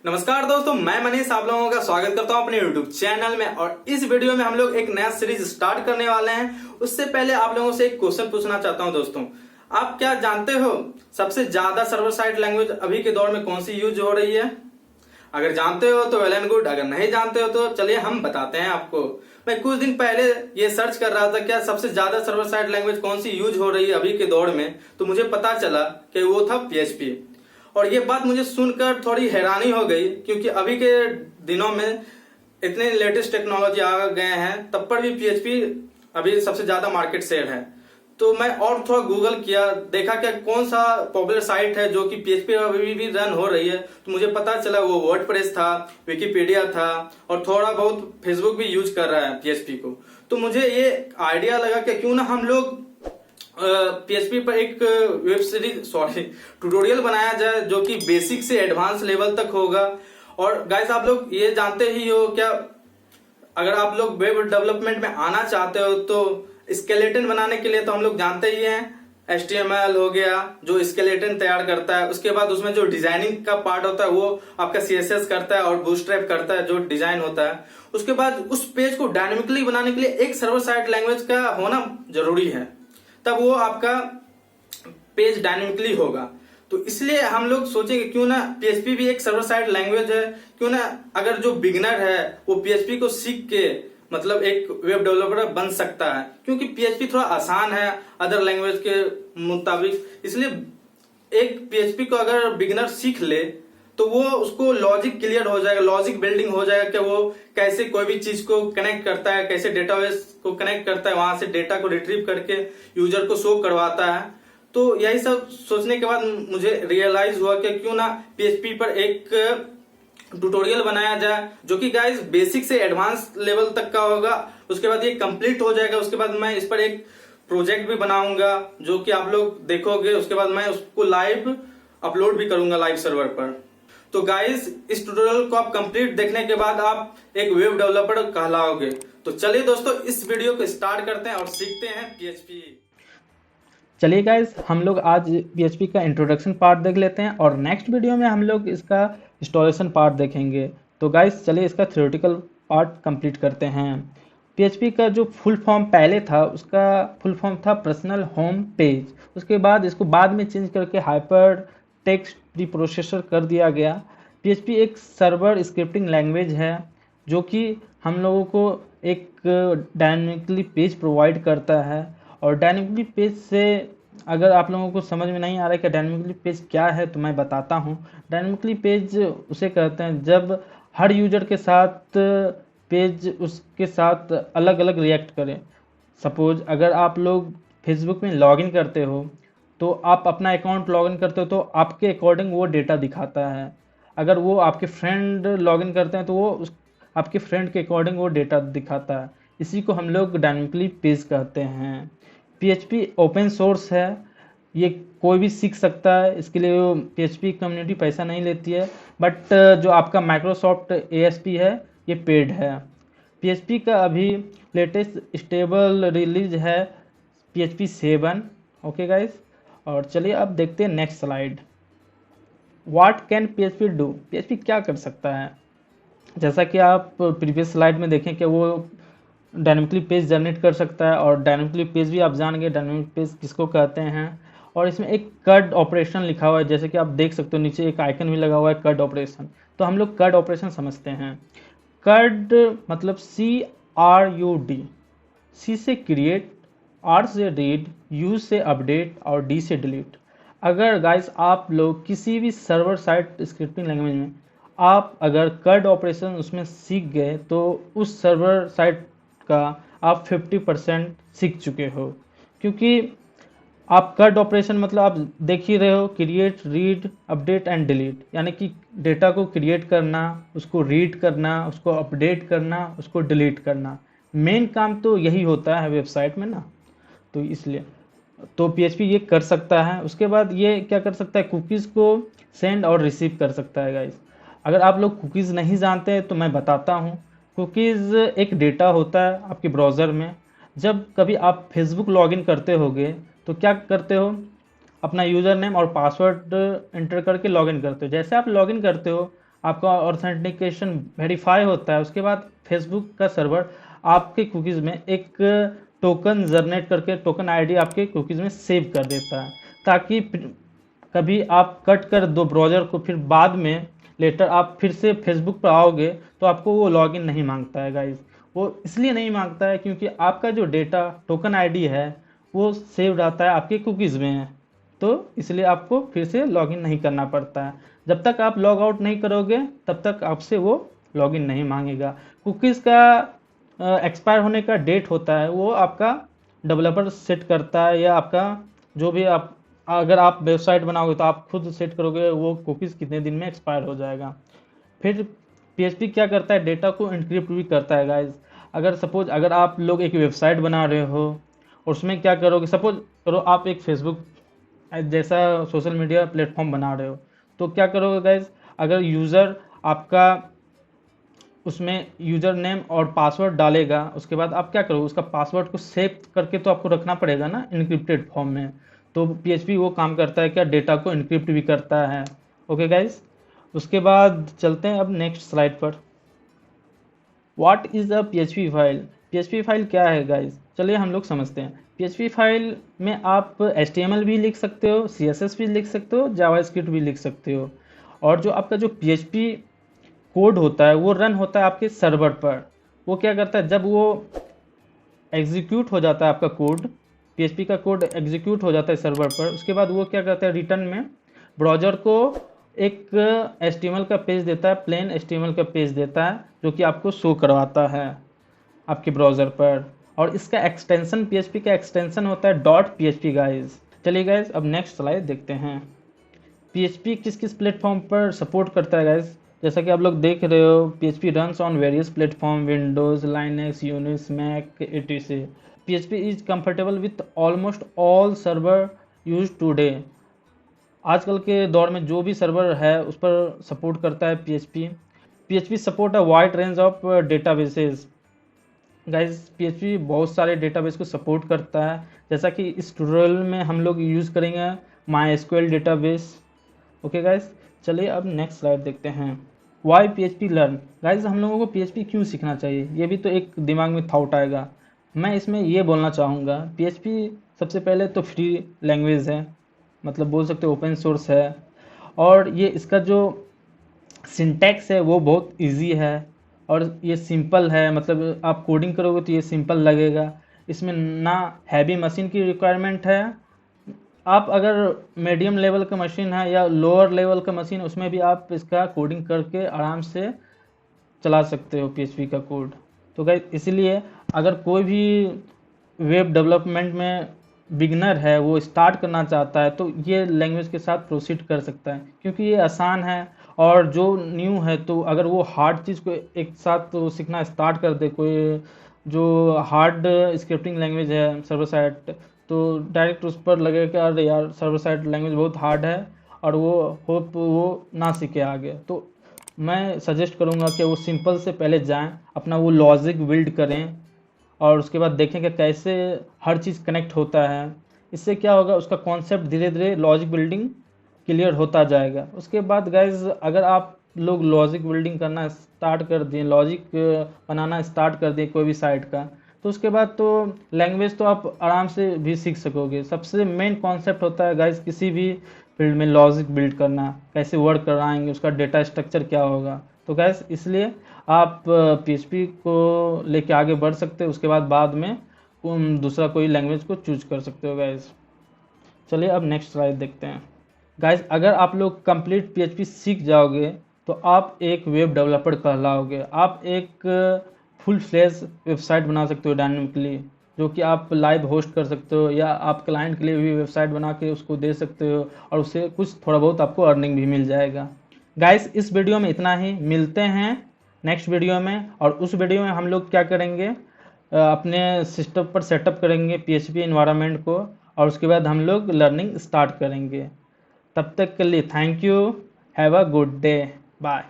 नमस्कार दोस्तों, मैं मनीष आप लोगों का स्वागत करता हूं अपने YouTube चैनल में। और इस वीडियो में हम लोग एक नया सीरीज स्टार्ट करने वाले हैं। उससे पहले आप लोगों से एक क्वेश्चन पूछना चाहता हूं दोस्तों, आप क्या जानते हो सबसे ज्यादा सर्वर साइड लैंग्वेज अभी के दौर में कौन सी यूज हो रही है? अगर जानते हो तो वेल एंड गुड, अगर नहीं जानते हो तो चलिए हम बताते हैं आपको। मैं कुछ दिन पहले ये सर्च कर रहा था क्या सबसे ज्यादा सर्वर साइड लैंग्वेज कौन सी यूज हो रही है अभी के दौर में, तो मुझे पता चला कि वो था PHP। और ये बात मुझे सुनकर थोड़ी हैरानी हो गई, क्योंकि अभी के दिनों में इतने लेटेस्ट टेक्नोलॉजी आ गए हैं, तब पर भी PHP अभी सबसे ज्यादा मार्केट शेयर है। तो मैं और थोड़ा गूगल किया, देखा क्या कौन सा पॉपुलर साइट है जो कि PHP अभी भी रन हो रही है, तो मुझे पता चला वो वर्डप्रेस था, विकिपीडिया था, और थोड़ा बहुत फेसबुक भी यूज कर रहा है PHP को। तो मुझे ये आइडिया लगा कि क्यों ना हम लोग PHP पर एक वेब सीरीज ट्यूटोरियल बनाया जाए जो कि बेसिक से एडवांस लेवल तक होगा। और गाइस, आप लोग ये जानते ही हो क्या, अगर आप लोग वेब डेवलपमेंट में आना चाहते हो तो स्केलेटन बनाने के लिए तो हम लोग जानते ही हैं, HTML हो गया जो स्केलेटन तैयार करता है। उसके बाद उसमें जो डिजाइनिंग का पार्ट होता है वो आपका CSS करता है और बूटस्ट्रैप करता है जो डिजाइन होता है। उसके बाद उस पेज को डायनेमिकली बनाने के लिए एक सर्वर साइड लैंग्वेज का होना जरूरी है, तब वो आपका पेज डायनेमिकली होगा। तो इसलिए हम लोग सोचे कि क्यों ना PHP भी एक सर्वर साइड लैंग्वेज है, क्यों ना अगर जो बिगिनर है वो PHP को सीख के मतलब एक वेब डेवलपर बन सकता है, क्योंकि PHP थोड़ा आसान है अदर लैंग्वेज के मुताबिक। इसलिए एक PHP को अगर बिगिनर सीख ले तो वो उसको लॉजिक क्लियर हो जाएगा, लॉजिक बिल्डिंग हो जाएगा कि वो कैसे कोई भी चीज को कनेक्ट करता है, कैसे डेटाबेस को कनेक्ट करता है, वहां से डेटा को रिट्रीव करके यूजर को शो करवाता है। तो यही सब सोचने के बाद मुझे रियलाइज हुआ कि क्यों ना PHP पर एक ट्यूटोरियल बनाया जाए जो कि गाइस बेसिक से एडवांस लेवल तक का होगा। उसके बाद ये कंप्लीट हो जाएगा, उसके बाद मैं इस पर एक प्रोजेक्ट भी बनाऊंगा जो कि आप लोग देखोगे। उसके बाद मैं उसको लाइव अपलोड भी करूंगा लाइव सर्वर पर। तो गाइस, इस ट्यूटोरियल को आप कंप्लीट देखने के बाद आप एक वेब डेवलपर कहलाओगे। तो चलिए दोस्तों, इस वीडियो को स्टार्ट करते हैं और सीखते हैं PHP। चलिए गाइस, हम लोग आज PHP का इंट्रोडक्शन पार्ट देख लेते हैं और नेक्स्ट वीडियो में हम लोग इसका इंस्टॉलेशन पार्ट देखेंगे। तो गाइस चलिए इसका थ्योरेटिकल पार्ट कंप्लीट करते हैं। PHP का जो फुल फॉर्म पहले था उसका फुल फॉर्म था पर्सनल होम पेज। उसके बाद इसको बाद में चेंज करके हाइपर टेक्स्ट प्रीप्रोसेसर कर दिया गया। PHP एक सर्वर स्क्रिप्टिंग लैंग्वेज है जो कि हम लोगों को एक डायनेमिकली पेज प्रोवाइड करता है। और डायनेमिकली पेज से अगर आप लोगों को समझ में नहीं आ रहा है कि डायनेमिकली पेज क्या है तो मैं बताता हूँ। डायनेमिकली पेज उसे कहते हैं जब हर यूजर के साथ पेज उसके साथ अलग अलग रिएक्ट करें। सपोज अगर आप लोग फेसबुक में लॉगिन करते हो तो आप अपना अकाउंट लॉगिन करते हो तो आपके अकॉर्डिंग वो डेटा दिखाता है। अगर वो आपके फ्रेंड लॉगिन करते हैं तो वो आपके फ्रेंड के अकॉर्डिंग वो डेटा दिखाता है। इसी को हम लोग डायनेमिकली पेज कहते हैं। PHP ओपन सोर्स है, ये कोई भी सीख सकता है, इसके लिए PHP कम्युनिटी पैसा नहीं लेती है। बट जो आपका माइक्रोसॉफ्ट ASP है ये पेड है। PHP का अभी लेटेस्ट स्टेबल रिलीज है PHP 7। ओके गाइस, और चलिए अब देखते हैं next slide. What can PHP do? PHP क्या कर सकता है? जैसा कि आप प्रीवियस स्लाइड में देखें कि वो डायनेमिकली पेज जनरेट कर सकता है। और डायनेमिकली पेज भी आप जान गए डायनेमिक पेज किसको कहते हैं। और इसमें एक कट ऑपरेशन लिखा हुआ है, जैसे कि आप देख सकते हो नीचे एक आइकन भी लगा हुआ है कट ऑपरेशन। तो हम लोग कट ऑपरेशन समझते हैं। कट मतलब CRUD, C से क्रिएट, R से रीड, U से अपडेट और D से डिलीट। अगर गाइस आप लोग किसी भी सर्वर साइड स्क्रिप्टिंग लैंग्वेज में आप अगर कट ऑपरेशन उसमें सीख गए तो उस सर्वर साइड का आप 50% सीख चुके हो। क्योंकि आप कट ऑपरेशन मतलब आप देख ही रहे हो, create, read, update and delete, यानी कि डेटा को क्रिएट करना, उसको रीड करना, उसको अपडेट करना, उसको डिलीट करना। मेन काम तो यही होता है वेबसाइट में ना, तो इसलिए तो PHP ये कर सकता है। उसके बाद ये क्या कर सकता है, कुकीज़ को सेंड और रिसीव कर सकता है गाइस। अगर आप लोग कुकीज़ नहीं जानते हैं तो मैं बताता हूँ। कुकीज़ एक डेटा होता है आपके ब्राउज़र में। जब कभी आप फेसबुक लॉगिन करते होगे तो क्या करते हो, अपना यूज़र नेम और पासवर्ड एंटर करके लॉगिन करते हो। जैसे आप लॉगिन करते हो आपका ऑथेंटिकेशन वेरीफाई होता है, उसके बाद फेसबुक का सर्वर आपके कुकीज़ में एक टोकन जनरेट करके टोकन आईडी आपके कुकीज़ में सेव कर देता है, ताकि कभी आप कट कर दो ब्राउज़र को, फिर बाद में लेटर आप फिर से फेसबुक पर आओगे तो आपको वो लॉगिन नहीं मांगता है गाइस। वो इसलिए नहीं मांगता है क्योंकि आपका जो डेटा टोकन आईडी है वो सेव रहता है आपके कुकीज़ में, तो इसलिए आपको फिर से लॉगिन नहीं करना पड़ता है। जब तक आप लॉग आउट नहीं करोगे तब तक आपसे वो लॉगिन नहीं मांगेगा। कुकीज़ का एक्सपायर होने का डेट होता है वो आपका डेवलपर सेट करता है, या आपका जो भी आप अगर आप वेबसाइट बनाओगे तो आप खुद सेट करोगे वो कुकीज़ कितने दिन में एक्सपायर हो जाएगा। फिर पीएचपी क्या करता है, डेटा को इनक्रिप्ट भी करता है गाइज। अगर सपोज अगर आप लोग एक वेबसाइट बना रहे हो और उसमें क्या करोगे, सपोज करो आप एक फेसबुक जैसा सोशल मीडिया प्लेटफॉर्म बना रहे हो, तो क्या करोगे गाइज, अगर यूज़र आपका उसमें यूज़र नेम और पासवर्ड डालेगा, उसके बाद आप क्या करोगे, उसका पासवर्ड को सेव करके तो आपको रखना पड़ेगा ना इनक्रिप्टेड फॉर्म में। तो पीएचपी वो काम करता है क्या, डेटा को इनक्रिप्ट भी करता है। ओके गाइज, उसके बाद चलते हैं अब नेक्स्ट स्लाइड पर। What is a PHP file? PHP file क्या है गाइज, चलिए हम लोग समझते हैं। पीएचपी फाइल में आप HTML भी लिख सकते हो, CSS भी लिख सकते हो, जावास्क्रिप्ट भी लिख सकते हो, और जो आपका जो पीएचपी कोड होता है वो रन होता है आपके सर्वर पर। वो क्या करता है, जब वो एग्जीक्यूट हो जाता है आपका कोड, पीएचपी का कोड एग्जीक्यूट हो जाता है सर्वर पर, उसके बाद वो क्या करता है, रिटर्न में ब्राउज़र को एक HTML का पेज देता है, प्लेन HTML का पेज देता है, जो कि आपको शो करवाता है आपके ब्राउज़र पर। और इसका एक्सटेंशन, पीएचपी का एक्सटेंशन होता है .php गाइज। चलिए गाइज अब नेक्स्ट स्लाइड देखते हैं। पीएचपी किस किस प्लेटफॉर्म पर सपोर्ट करता है गाइज, जैसा कि आप लोग देख रहे हो, PHP runs on various platform, Windows, Linux, Unix, Mac, etc. PHP is comfortable with almost all server use today. आजकल के दौर में जो भी सर्वर है उस पर सपोर्ट करता है PHP. PHP support a wide range of databases guys. PHP बहुत सारे डेटाबेस को सपोर्ट करता है, जैसा कि इस ट्यूटोरियल में हम लोग यूज़ करेंगे MySQL डेटाबेस। ओके गाइज, चलिए अब नेक्स्ट स्लाइड देखते हैं। Y PHP learn? गाइज हम लोगों को पीएचपी क्यों सीखना चाहिए, ये भी तो एक दिमाग में थॉट आएगा। मैं इसमें ये बोलना चाहूँगा, पीएचपी सबसे पहले तो फ्री लैंग्वेज है, मतलब बोल सकते हो ओपन सोर्स है, और ये इसका जो सिंटैक्स है वो बहुत इजी है और ये सिंपल है, मतलब आप कोडिंग करोगे तो ये सिंपल लगेगा। इसमें ना हैवी मशीन की रिक्वायरमेंट है, आप अगर मीडियम लेवल का मशीन है या लोअर लेवल का मशीन, उसमें भी आप इसका कोडिंग करके आराम से चला सकते हो पीएचपी का कोड। तो गाइस इसलिए अगर कोई भी वेब डेवलपमेंट में बिगनर है, वो स्टार्ट करना चाहता है, तो ये लैंग्वेज के साथ प्रोसीड कर सकता है, क्योंकि ये आसान है। और जो न्यू है तो अगर वो हार्ड चीज़ को एक साथ तो सीखना स्टार्ट कर दे, कोई जो हार्ड स्क्रिप्टिंग लैंग्वेज है सर्वर साइड, तो डायरेक्ट उस पर लगेगा कि अरे यार सर्वर साइड लैंग्वेज बहुत हार्ड है, और वो होप वो ना सीखे आगे। तो मैं सजेस्ट करूँगा कि वो सिंपल से पहले जाएं, अपना वो लॉजिक बिल्ड करें, और उसके बाद देखें कि कैसे हर चीज़ कनेक्ट होता है। इससे क्या होगा, उसका कॉन्सेप्ट धीरे धीरे लॉजिक बिल्डिंग क्लियर होता जाएगा। उसके बाद गाइज अगर आप लोग लॉजिक बिल्डिंग करना स्टार्ट कर दें, लॉजिक बनाना स्टार्ट कर दें कोई भी साइट का, तो उसके बाद तो लैंग्वेज तो आप आराम से भी सीख सकोगे। सबसे मेन कॉन्सेप्ट होता है गाइज किसी भी फील्ड में लॉजिक बिल्ड करना, कैसे वर्क कराएंगे, उसका डेटा स्ट्रक्चर क्या होगा। तो गाइज इसलिए आप पीएचपी को लेके आगे बढ़ सकते हो, उसके बाद में दूसरा कोई लैंग्वेज को चूज कर सकते हो गाइज। चलिए अब नेक्स्ट स्लाइड देखते हैं। गाइज अगर आप लोग कंप्लीट पीएचपी सीख जाओगे तो आप एक वेब डेवलपर कहलाओगे। आप एक फुल फ्लेज वेबसाइट बना सकते हो डायनामिकली, जो कि आप लाइव होस्ट कर सकते हो, या आप क्लाइंट के लिए भी वेबसाइट बना के उसको दे सकते हो, और उससे कुछ थोड़ा बहुत आपको अर्निंग भी मिल जाएगा। गाइज इस वीडियो में इतना ही, मिलते हैं नेक्स्ट वीडियो में। और उस वीडियो में हम लोग क्या करेंगे, अपने सिस्टम पर सेटअप करेंगे पीएचपी एनवायरनमेंट को, और उसके बाद हम लोग लर्निंग स्टार्ट करेंगे। तब तक के लिए thank you, have a good day, bye.